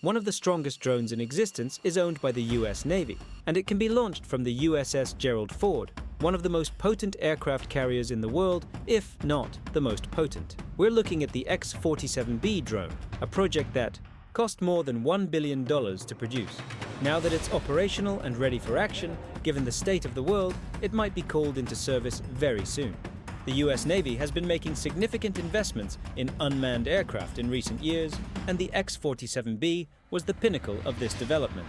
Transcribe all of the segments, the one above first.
One of the strongest drones in existence is owned by the US Navy, and it can be launched from the USS Gerald Ford, one of the most potent aircraft carriers in the world, if not the most potent. We're looking at the X-47B drone, a project that cost more than $1 billion to produce. Now that it's operational and ready for action, given the state of the world, it might be called into service very soon. The US Navy has been making significant investments in unmanned aircraft in recent years, and the X-47B was the pinnacle of this development.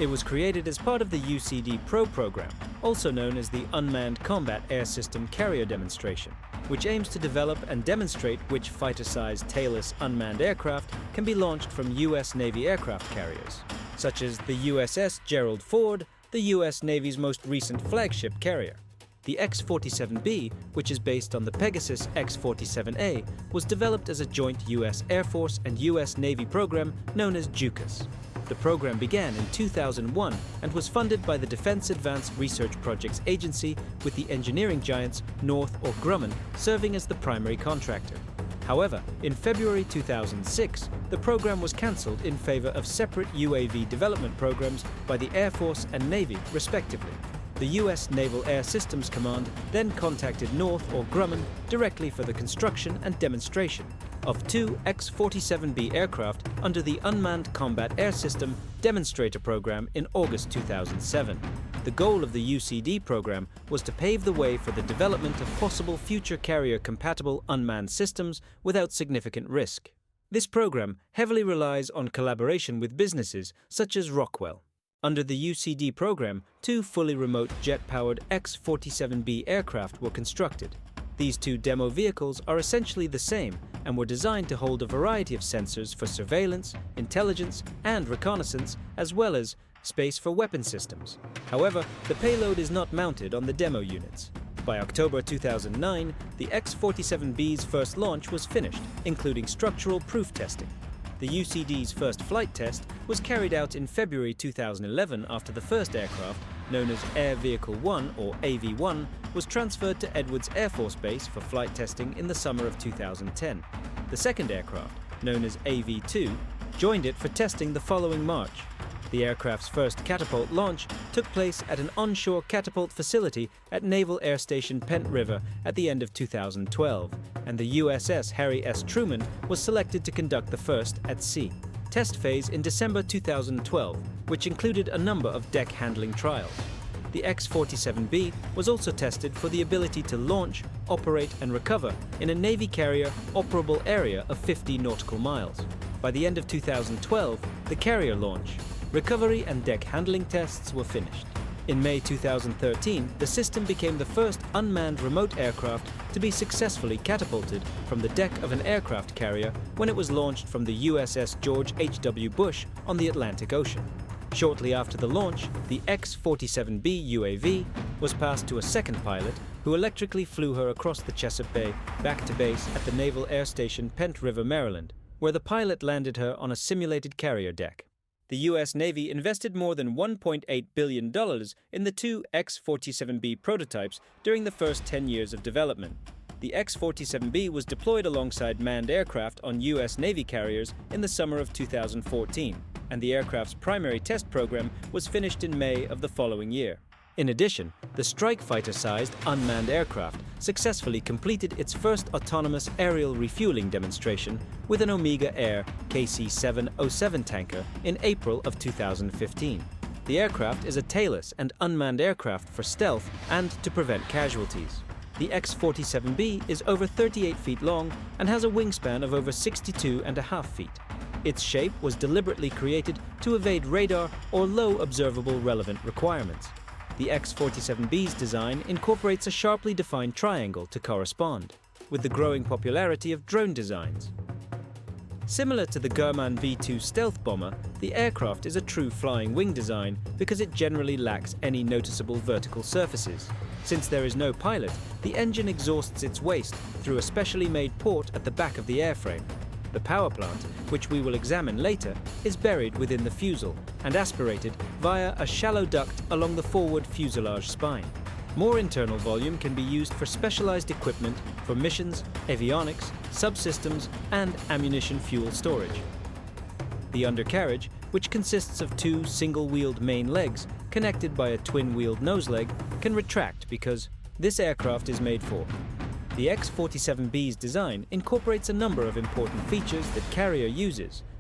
It was created as part of the UCD Pro program, also known as the Unmanned Combat Air System Carrier Demonstration, which aims to develop and demonstrate which fighter-sized tailless unmanned aircraft can be launched from US Navy aircraft carriers, such as the USS Gerald Ford, the US Navy's most recent flagship carrier. The X-47B, which is based on the Pegasus X-47A, was developed as a joint US Air Force and US Navy program known as JUCAS. The program began in 2001 and was funded by the Defense Advanced Research Projects Agency, with the engineering giants Northrop Grumman serving as the primary contractor. However, in February 2006, the program was cancelled in favor of separate UAV development programs by the Air Force and Navy, respectively. The US Naval Air Systems Command then contacted Northrop Grumman directly for the construction and demonstration of 2 X-47B aircraft under the Unmanned Combat Air System Demonstrator Program in August 2007. The goal of the UCD program was to pave the way for the development of possible future carrier-compatible unmanned systems without significant risk. This program heavily relies on collaboration with businesses such as Rockwell. Under the UCD program, 2 fully remote jet-powered X-47B aircraft were constructed. These 2 demo vehicles are essentially the same and were designed to hold a variety of sensors for surveillance, intelligence, and reconnaissance, as well as space for weapon systems. However, the payload is not mounted on the demo units. By October 2009, the X-47B's first launch was finished, including structural proof testing. The UCD's first flight test was carried out in February 2011 after the first aircraft, known as Air Vehicle 1 or AV-1, was transferred to Edwards Air Force Base for flight testing in the summer of 2010. The second aircraft, known as AV-2, joined it for testing the following March. The aircraft's first catapult launch took place at an onshore catapult facility at Naval Air Station Pent River at the end of 2012, and the USS Harry S. Truman was selected to conduct the first at sea. Test phase in December 2012, which included a number of deck handling trials. The X-47B was also tested for the ability to launch, operate, and recover in a Navy carrier operable area of 50 nautical miles. By the end of 2012, the carrier launch, recovery, and deck handling tests were finished. In May 2013, the system became the first unmanned remote aircraft to be successfully catapulted from the deck of an aircraft carrier when it was launched from the USS George H.W. Bush on the Atlantic Ocean. Shortly after the launch, the X-47B UAV was passed to a second pilot who electrically flew her across the Chesapeake Bay back to base at the Naval Air Station Pent River, Maryland, where the pilot landed her on a simulated carrier deck. The US Navy invested more than $1.8 billion in the 2 X-47B prototypes during the first 10 years of development. The X-47B was deployed alongside manned aircraft on US Navy carriers in the summer of 2014, and the aircraft's primary test program was finished in May of the following year. In addition, the strike fighter-sized unmanned aircraft successfully completed its first autonomous aerial refueling demonstration with an Omega Air KC-707 tanker in April of 2015. The aircraft is a tailless and unmanned aircraft for stealth and to prevent casualties. The X-47B is over 38 feet long and has a wingspan of over 62.5 feet. Its shape was deliberately created to evade radar or low observable relevant requirements. The X-47B's design incorporates a sharply defined triangle to correspond, with the growing popularity of drone designs. Similar to the Grumman V-2 stealth bomber, the aircraft is a true flying wing design because it generally lacks any noticeable vertical surfaces. Since there is no pilot, the engine exhausts its waste through a specially made port at the back of the airframe. The power plant, which we will examine later, is buried within the fuselage and aspirated via a shallow duct along the forward fuselage spine. More internal volume can be used for specialized equipment for missions, avionics, subsystems, and ammunition fuel storage. The undercarriage, which consists of two single-wheeled main legs connected by a twin-wheeled nose leg, can retract because this aircraft is made for. The X-47B's design incorporates a number of important features that carrier uses,